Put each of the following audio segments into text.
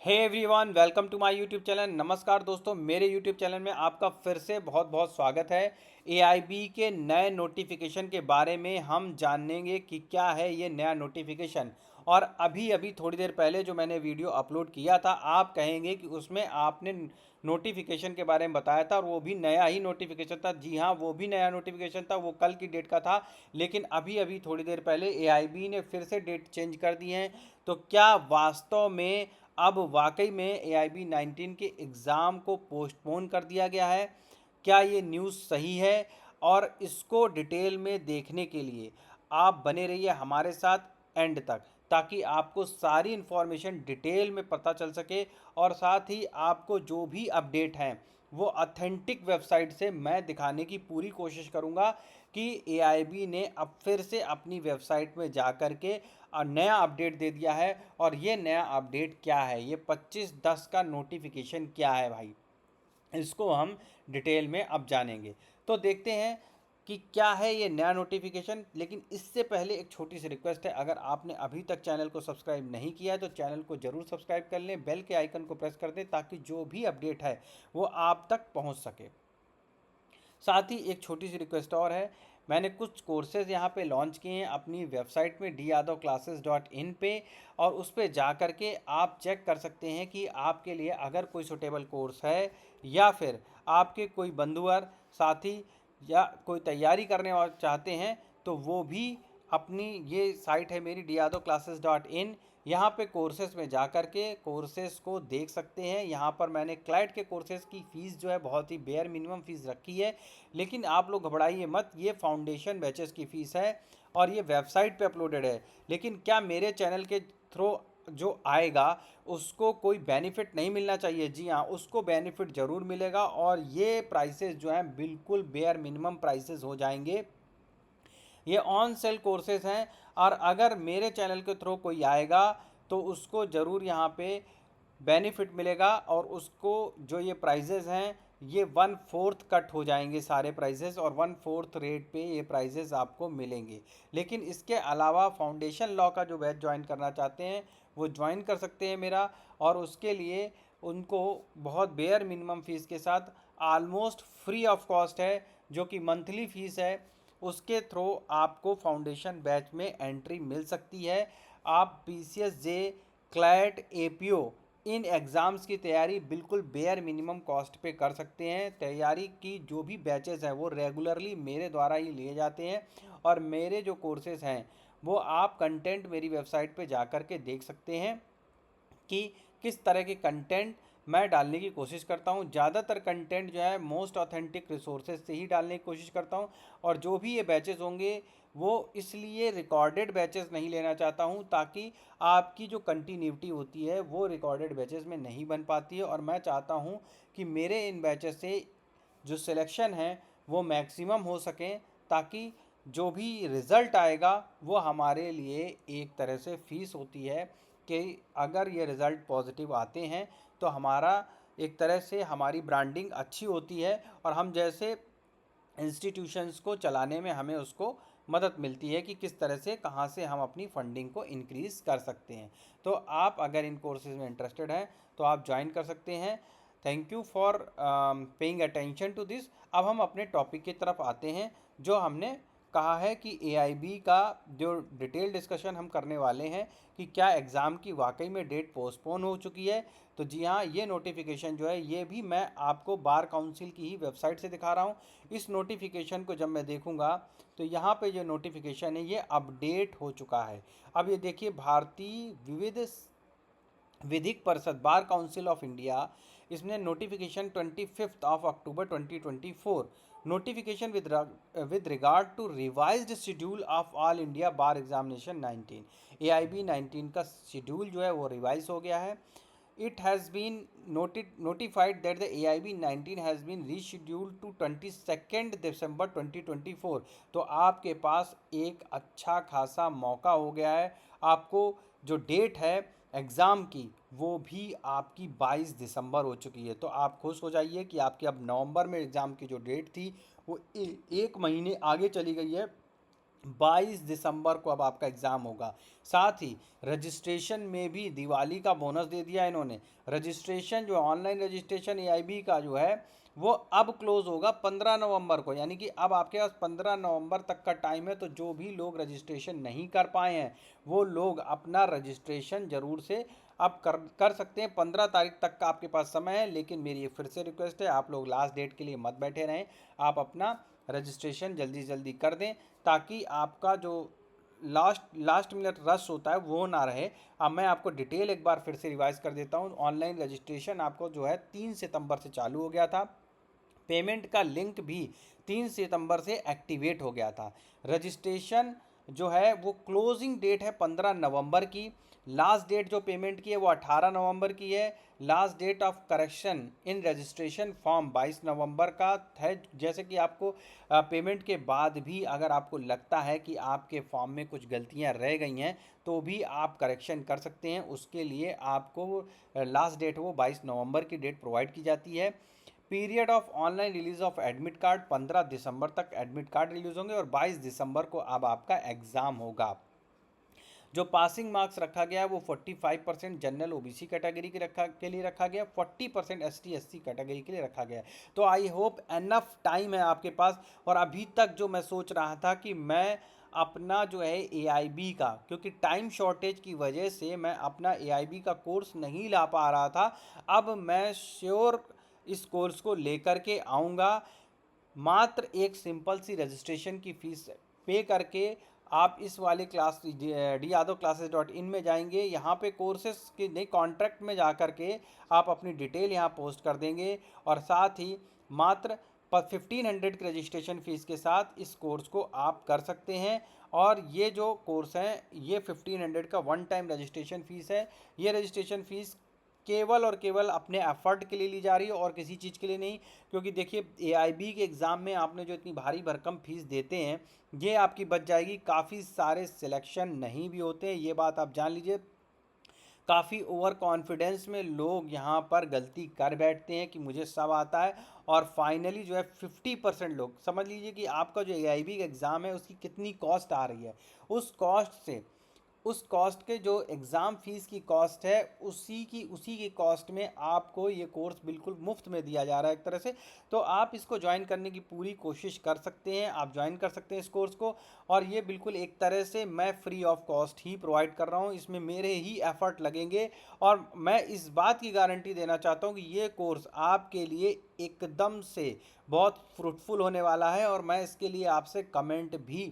Hey everyone, welcome to my YouTube channel. नमस्कार दोस्तों, मेरे यूट्यूब चैनल में आपका फिर से बहुत बहुत स्वागत है। एआईबी के नए नोटिफिकेशन के बारे में हम जानेंगे कि क्या है ये नया नोटिफिकेशन। और अभी अभी थोड़ी देर पहले जो मैंने वीडियो अपलोड किया था, आप कहेंगे कि उसमें आपने नोटिफिकेशन के बारे में बताया था और वो भी नया ही नोटिफिकेशन था। जी हाँ, वो भी नया नोटिफिकेशन था, वो कल की डेट का था। लेकिन अभी अभी थोड़ी देर पहले एआईबी ने फिर से डेट चेंज कर दी है। तो क्या वास्तव में अब वाकई में एआईबी 19 के एग्ज़ाम को पोस्टपोन कर दिया गया है? क्या ये न्यूज़ सही है? और इसको डिटेल में देखने के लिए आप बने रहिए हमारे साथ एंड तक, ताकि आपको सारी इन्फॉर्मेशन डिटेल में पता चल सके। और साथ ही आपको जो भी अपडेट हैं वो ऑथेंटिक वेबसाइट से मैं दिखाने की पूरी कोशिश करूंगा कि एआईबी ने अब फिर से अपनी वेबसाइट में जा कर के नया अपडेट दे दिया है। और ये नया अपडेट क्या है, ये 25/10 का नोटिफिकेशन क्या है भाई, इसको हम डिटेल में अब जानेंगे। तो देखते हैं कि क्या है ये नया नोटिफिकेशन। लेकिन इससे पहले एक छोटी सी रिक्वेस्ट है, अगर आपने अभी तक चैनल को सब्सक्राइब नहीं किया है तो चैनल को ज़रूर सब्सक्राइब कर लें, बेल के आइकन को प्रेस कर दें ताकि जो भी अपडेट है वो आप तक पहुंच सके। साथ ही एक छोटी सी रिक्वेस्ट और है, मैंने कुछ कोर्सेज़ यहाँ पे लॉन्च किए हैं अपनी वेबसाइट में dyadavclasses.in पे। और उस पे जा कर के आप चेक कर सकते हैं कि आपके लिए अगर कोई सुटेबल कोर्स है, या फिर आपके कोई बंधुवर साथी या कोई तैयारी करने और चाहते हैं, तो वो भी अपनी ये साइट है मेरी dyadavclasses.in, यहाँ पे कोर्सेज में जा कर के कोर्सेज को देख सकते हैं। यहाँ पर मैंने क्लाइट के कोर्सेज की फ़ीस जो है बहुत ही बेयर मिनिमम फ़ीस रखी है। लेकिन आप लोग घबराइए मत, ये फाउंडेशन बैचेस की फ़ीस है और ये वेबसाइट पे अपलोडेड है। लेकिन क्या मेरे चैनल के थ्रू जो आएगा उसको कोई बेनिफिट नहीं मिलना चाहिए? जी हाँ, उसको बेनिफिट ज़रूर मिलेगा। और ये प्राइसेस जो हैं बिल्कुल बेयर मिनिमम प्राइसेस हो जाएंगे। ये ऑन सेल कोर्सेज हैं। और अगर मेरे चैनल के थ्रू कोई आएगा तो उसको ज़रूर यहाँ पे बेनिफिट मिलेगा। और उसको जो ये प्राइजेज़ हैं ये 1/4 कट हो जाएंगे सारे प्राइजेज़, और 1/4 रेट पे ये प्राइजेज़ आपको मिलेंगे। लेकिन इसके अलावा फाउंडेशन लॉ का जो बैच ज्वाइन करना चाहते हैं वो ज्वाइन कर सकते हैं मेरा। और उसके लिए उनको बहुत बेयर मिनिमम फ़ीस के साथ आलमोस्ट फ्री ऑफ कॉस्ट है, जो कि मंथली फ़ीस है, उसके थ्रू आपको फाउंडेशन बैच में एंट्री मिल सकती है। आप पीसीएस जे, क्लैट, एपीओ इन एग्ज़ाम्स की तैयारी बिल्कुल बेयर मिनिमम कॉस्ट पे कर सकते हैं। तैयारी की जो भी बैचेस हैं वो रेगुलरली मेरे द्वारा ही लिए जाते हैं। और मेरे जो कोर्सेज़ हैं वो आप कंटेंट मेरी वेबसाइट पे जा कर के देख सकते हैं कि किस तरह के कंटेंट मैं डालने की कोशिश करता हूँ। ज़्यादातर कंटेंट जो है मोस्ट ऑथेंटिक रिसोर्सेज से ही डालने की कोशिश करता हूँ। और जो भी ये बैचेस होंगे वो इसलिए रिकॉर्डेड बैचेस नहीं लेना चाहता हूँ, ताकि आपकी जो कंटिन्यूटी होती है वो रिकॉर्डेड बैचेस में नहीं बन पाती है। और मैं चाहता हूँ कि मेरे इन बैचेस से जो सिलेक्शन है वो मैक्सिमम हो सकें, ताकि जो भी रिज़ल्ट आएगा वो हमारे लिए एक तरह से फ़ीस होती है कि अगर ये रिज़ल्ट पॉजिटिव आते हैं तो हमारा एक तरह से हमारी ब्रांडिंग अच्छी होती है। और हम जैसे इंस्टीट्यूशंस को चलाने में हमें उसको मदद मिलती है कि किस तरह से कहाँ से हम अपनी फंडिंग को इंक्रीज़ कर सकते हैं। तो आप अगर इन कोर्सेज़ में इंटरेस्टेड हैं तो आप ज्वाइन कर सकते हैं। Thank you for paying attention to this. अब हम अपने टॉपिक की तरफ आते हैं। जो हमने कहा है कि एआईबी का जो डिटेल डिस्कशन हम करने वाले हैं कि क्या एग्ज़ाम की वाकई में डेट पोस्टपोन हो चुकी है। तो जी हाँ, ये नोटिफिकेशन जो है ये भी मैं आपको बार काउंसिल की ही वेबसाइट से दिखा रहा हूँ। इस नोटिफिकेशन को जब मैं देखूँगा तो यहाँ पे जो नोटिफिकेशन है ये अपडेट हो चुका है। अब ये देखिए, भारतीय विधिक परिषद बार काउंसिल ऑफ इंडिया, इसने notification 25 October 2024 notification with regard to revised schedule of all India bar examination 19, AIB 19 का शेड्यूल जो है वो रिवाइज हो गया है। It has been notified that the AIB 19 has been rescheduled to 22nd December 2024। तो आपके पास एक अच्छा खासा मौका हो गया है। आपको जो डेट है एग्ज़ाम की वो भी आपकी 22 दिसंबर हो चुकी है। तो आप खुश हो जाइए कि आपकी अब नवंबर में एग्ज़ाम की जो डेट थी वो एक महीने आगे चली गई है। 22 दिसंबर को अब आपका एग्ज़ाम होगा। साथ ही रजिस्ट्रेशन में भी दिवाली का बोनस दे दिया इन्होंने। रजिस्ट्रेशन जो ऑनलाइन रजिस्ट्रेशन एआईबी का जो है वो अब क्लोज़ होगा 15 नवंबर को, यानी कि अब आपके पास 15 नवंबर तक का टाइम है। तो जो भी लोग रजिस्ट्रेशन नहीं कर पाए हैं वो लोग अपना रजिस्ट्रेशन ज़रूर से आप कर सकते हैं। 15 तारीख तक का आपके पास समय है, लेकिन मेरी एक फिर से रिक्वेस्ट है, आप लोग लास्ट डेट के लिए मत बैठे रहें। आप अपना रजिस्ट्रेशन जल्दी जल्दी कर दें, ताकि आपका जो लास्ट लास्ट मिनट रश होता है वो ना रहे। अब मैं आपको डिटेल एक बार फिर से रिवाइज कर देता हूँ। ऑनलाइन रजिस्ट्रेशन आपको जो है 3 सितंबर से चालू हो गया था। पेमेंट का लिंक भी 3 सितंबर से एक्टिवेट हो गया था। रजिस्ट्रेशन जो है वो क्लोजिंग डेट है 15 नवंबर की। लास्ट डेट जो पेमेंट की है वो 18 नवंबर की है। Last date of correction in registration form 22 नवंबर का है। जैसे कि आपको पेमेंट के बाद भी अगर आपको लगता है कि आपके फॉर्म में कुछ गलतियां रह गई हैं तो भी आप करेक्शन कर सकते हैं। उसके लिए आपको लास्ट डेट वो 22 नवंबर की डेट प्रोवाइड की जाती है। Period of online release of admit card 15 दिसंबर तक एडमिट कार्ड रिलीज होंगे और 22 दिसंबर को अब आपका एग्ज़ाम होगा। जो पासिंग मार्क्स रखा गया है वो 45% जनरल ओबीसी कैटेगरी के लिए रखा गया, 40% एसटी एससी कैटेगरी के लिए रखा गया है। तो आई होप एनफ टाइम है आपके पास। और अभी तक जो मैं सोच रहा था कि मैं अपना जो है एआईबी का, क्योंकि टाइम शॉर्टेज की वजह से मैं अपना एआईबी का कोर्स नहीं ला पा रहा था, अब मैं श्योर इस कोर्स को लेकर के आऊँगा। मात्र एक सिंपल सी रजिस्ट्रेशन की फ़ीस पे करके आप इस वाले क्लास dyaadavclasses.in में जाएंगे। यहाँ पे कोर्सेस के नए कॉन्ट्रैक्ट में जा कर के आप अपनी डिटेल यहाँ पोस्ट कर देंगे और साथ ही मात्र 1500 की रजिस्ट्रेशन फ़ीस के साथ इस कोर्स को आप कर सकते हैं। और ये जो कोर्स है ये 1500 का वन टाइम रजिस्ट्रेशन फ़ीस है। ये रजिस्ट्रेशन फ़ीस केवल और केवल अपने एफर्ट के लिए ली जा रही है और किसी चीज़ के लिए नहीं। क्योंकि देखिए एआईबी के एग्ज़ाम में आपने जो इतनी भारी भरकम फीस देते हैं ये आपकी बच जाएगी। काफ़ी सारे सिलेक्शन नहीं भी होते हैं, ये बात आप जान लीजिए। काफ़ी ओवर कॉन्फिडेंस में लोग यहाँ पर गलती कर बैठते हैं कि मुझे सब आता है, और फाइनली जो है 50% लोग, समझ लीजिए कि आपका जो एआईबी का एग्ज़ाम है उसकी कितनी कॉस्ट आ रही है, उस कॉस्ट के जो एग्ज़ाम फ़ीस की कॉस्ट है उसी की कॉस्ट में आपको ये कोर्स बिल्कुल मुफ्त में दिया जा रहा है एक तरह से। तो आप इसको ज्वाइन करने की पूरी कोशिश कर सकते हैं, आप ज्वाइन कर सकते हैं इस कोर्स को। और ये बिल्कुल एक तरह से मैं free of cost he provide कर रहा हूँ, इसमें मेरे ही एफर्ट लगेंगे। और मैं इस बात की गारंटी देना चाहता हूँ कि ये कोर्स आपके लिए एकदम से बहुत फ्रूटफुल होने वाला है। और मैं इसके लिए आपसे कमेंट भी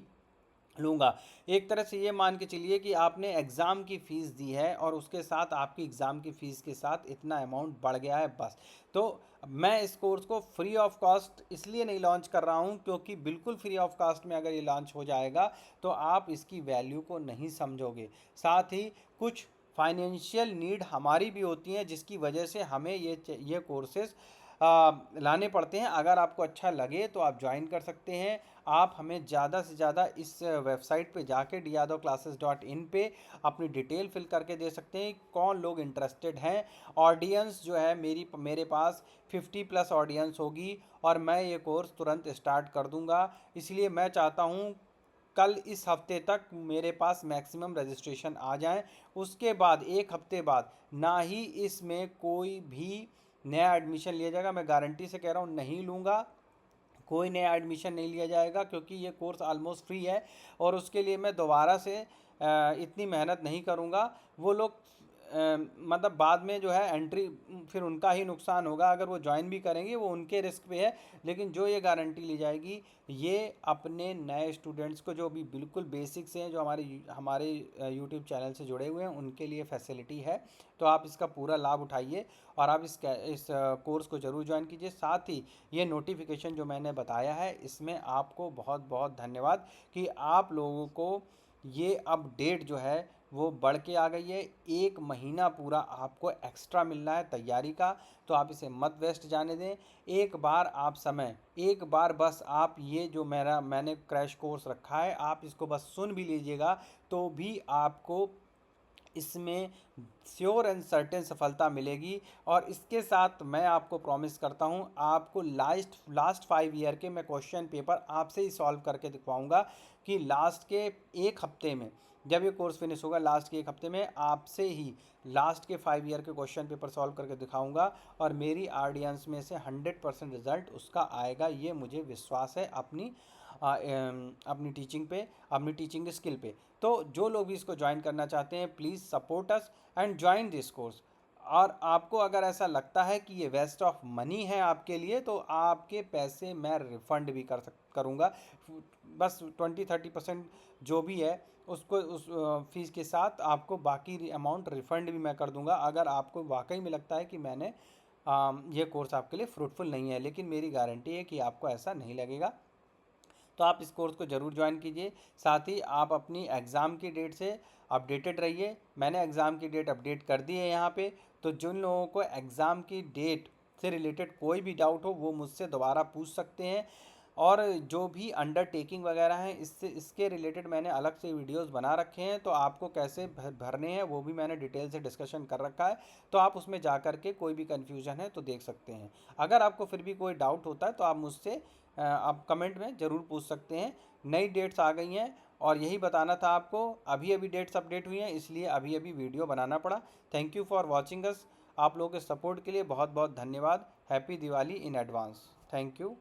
लूँगा। एक तरह से ये मान के चलिए कि आपने एग्ज़ाम की फ़ीस दी है और उसके साथ आपकी एग्ज़ाम की फ़ीस के साथ इतना अमाउंट बढ़ गया है बस। तो मैं इस कोर्स को फ्री ऑफ कॉस्ट इसलिए नहीं लॉन्च कर रहा हूँ, क्योंकि बिल्कुल फ्री ऑफ कॉस्ट में अगर ये लॉन्च हो जाएगा तो आप इसकी वैल्यू को नहीं समझोगे। साथ ही कुछ फाइनेंशियल नीड हमारी भी होती हैं जिसकी वजह से हमें ये कोर्सेज़ लाने पड़ते हैं। अगर आपको अच्छा लगे तो आप ज्वाइन कर सकते हैं। आप हमें ज़्यादा से ज़्यादा इस वेबसाइट पे जाके dyaadavclasses.in पे अपनी डिटेल फिल करके दे सकते हैं कौन लोग इंटरेस्टेड हैं। ऑडियंस जो है मेरे पास 50+ ऑडियंस होगी और मैं ये कोर्स तुरंत स्टार्ट कर दूंगा। इसलिए मैं चाहता हूँ कल इस हफ्ते तक मेरे पास मैक्सिमम रजिस्ट्रेशन आ जाएं। उसके बाद एक हफ्ते बाद ना ही इसमें कोई भी नया एडमिशन लिया जाएगा। मैं गारंटी से कह रहा हूँ नहीं लूँगा, कोई नया एडमिशन नहीं लिया जाएगा, क्योंकि ये कोर्स ऑलमोस्ट फ्री है। और उसके लिए मैं दोबारा से इतनी मेहनत नहीं करूँगा। वो लोग मतलब बाद में जो है एंट्री फिर उनका ही नुकसान होगा, अगर वो ज्वाइन भी करेंगे वो उनके रिस्क पे है। लेकिन जो ये गारंटी ली जाएगी ये अपने नए स्टूडेंट्स को जो भी बिल्कुल बेसिक से हैं, जो हमारे यूट्यूब चैनल से जुड़े हुए हैं उनके लिए फैसिलिटी है। तो आप इसका पूरा लाभ उठाइए और आप इस कोर्स को ज़रूर ज्वाइन कीजिए। साथ ही ये नोटिफिकेशन जो मैंने बताया है इसमें आपको बहुत बहुत धन्यवाद कि आप लोगों को ये अपडेट जो है वो बढ़ के आ गई है। 1 महीना पूरा आपको एक्स्ट्रा मिल रहा है तैयारी का, तो आप इसे मत वेस्ट जाने दें। एक बार बस आप ये जो मैंने क्रैश कोर्स रखा है आप इसको बस सुन भी लीजिएगा तो भी आपको इसमें श्योर एंड सर्टेन सफलता मिलेगी। और इसके साथ मैं आपको प्रॉमिस करता हूँ, आपको लास्ट 5 ईयर के मैं क्वेश्चन पेपर आपसे ही सॉल्व करके दिखवाऊंगा कि लास्ट के एक हफ्ते में, जब ये कोर्स फिनिश होगा लास्ट के एक हफ्ते में आपसे ही लास्ट के 5 ईयर के क्वेश्चन पेपर सॉल्व करके दिखाऊंगा। और मेरी ऑडियंस में से 100% रिजल्ट उसका आएगा, ये मुझे विश्वास है अपनी टीचिंग पे, अपनी टीचिंग स्किल पे। तो जो लोग भी इसको ज्वाइन करना चाहते हैं, please support us and join this course. और आपको अगर ऐसा लगता है कि ये वेस्ट ऑफ मनी है आपके लिए, तो आपके पैसे मैं रिफ़ंड भी करूँगा। बस 20-30% जो भी है उसको उस फीस के साथ आपको बाकी अमाउंट रिफ़ंड भी मैं कर दूंगा, अगर आपको वाकई में लगता है कि मैंने ये कोर्स आपके लिए फ्रूटफुल नहीं है। लेकिन मेरी गारंटी है कि आपको ऐसा नहीं लगेगा। तो आप इस कोर्स को ज़रूर ज्वाइन कीजिए। साथ ही आप अपनी एग्ज़ाम की डेट से अपडेटेड रहिए। मैंने एग्ज़ाम की डेट अपडेट कर दी है यहाँ पे, तो जिन लोगों को एग्ज़ाम की डेट से रिलेटेड कोई भी डाउट हो वो मुझसे दोबारा पूछ सकते हैं। और जो भी अंडरटेकिंग वगैरह हैं, इसके रिलेटेड मैंने अलग से वीडियोस बना रखे हैं, तो आपको कैसे भरने हैं वो भी मैंने डिटेल से डिस्कशन कर रखा है। तो आप उसमें जा कर के कोई भी कन्फ्यूजन है तो देख सकते हैं। अगर आपको फिर भी कोई डाउट होता है तो आप मुझसे आप कमेंट में ज़रूर पूछ सकते हैं। नई डेट्स आ गई हैं और यही बताना था आपको, अभी अभी डेट्स अपडेट हुई हैं, इसलिए अभी अभी वीडियो बनाना पड़ा। Thank you for watching us. आप लोगों के सपोर्ट के लिए बहुत बहुत धन्यवाद। Happy Diwali in advance. Thank you.